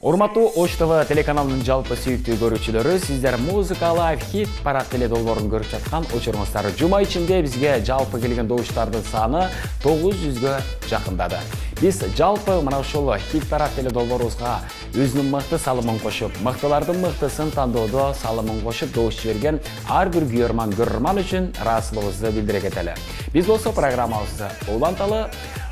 Урматтуу Оштв телеканалынын жалпы сүйүктүү көрүүчүлөрү, сиздер МУЗЫКАЛIFE Хит Парад теледолбоорун көрүп жаткан учуруңуздар. Жума ичинде бизге жалпы келген добуштардын саны 900гө жакындады. Биз жалпы мына ушул Хит Парад теледолбоорубузга өзүнүн мыкты салымын кошуп, мыктылардын мыктысын тандоодо салымын кошуп добуш берген ар бир көрөрман үчүн ыраазычылыгыбызды билдире кетели. Биз болсо программабызды уланталы.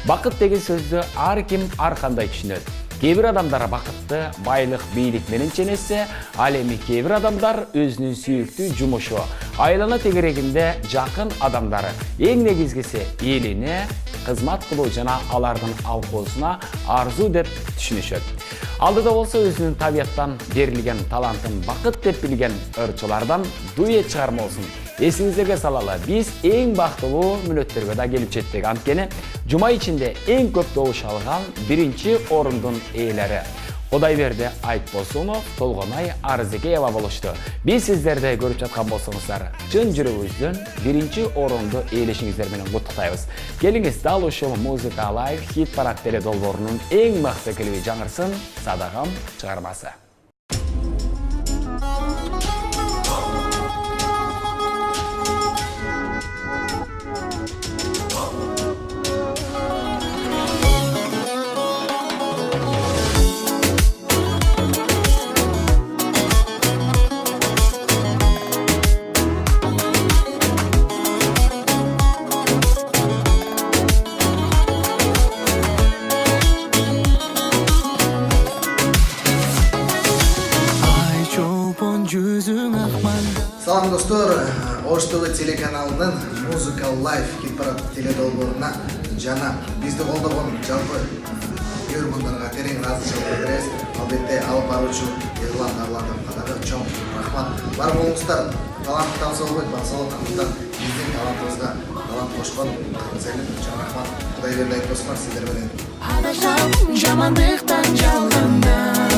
Бакыт деген сөздү ар ким ар кандай түшүнөт. Кейбір адамдар бақытты, байлық, бийлик менен ченесе, ал эми кейбір адамдар өзүнүн сүйүктүү жумушу, айлана тегерегинде жакын адамдары, эң негизгиси элине кызмат кылуу жана алардын алкоосуна арзуу деп түшүнүшөт. Алдыда болсо өзүнүн табияттан берилген талантын бакыт деп билген ырчылардан дуэт чыгарма болсун. Эсиңиздерге салалы, биз эң бактылуу мүнөттөргө да келип жеттик. Анткени жума ичинде эң көп добуш алган биринчи орундун ээлери Кудайберди Айтбосунов Толгонай Арзыкева болушту. Биз сиздерди көрүп жаткан болсоңуздар, чын жүрөгүбүздөн биринчи орунду ээлешиңиздер менен куттуктайбыз. Келиңиз, дал ушул МУЗЫКАЛИФE Хит Парад теледолбоорунун эң мыкты клиби жаңырсын «САДАГАМ» чыгармасы. Салам достор, Оштв телеканалынын МУЗЫКАЛИФE Хит Парад теледолбооруна жана бизди колдогон жалпы көрөрмандарга терең ыраазычылык билдиребиз. Албетте алып баруучу Эрлан Давлатовго дагы чоң рахмат. Бар болуңуздар, талант табса болбойт, андыктан биздин талантыбызга талант кошкон чоң рахмат. Кудайберди Айтбосунов сиздер менен. Жамандыктан жалганда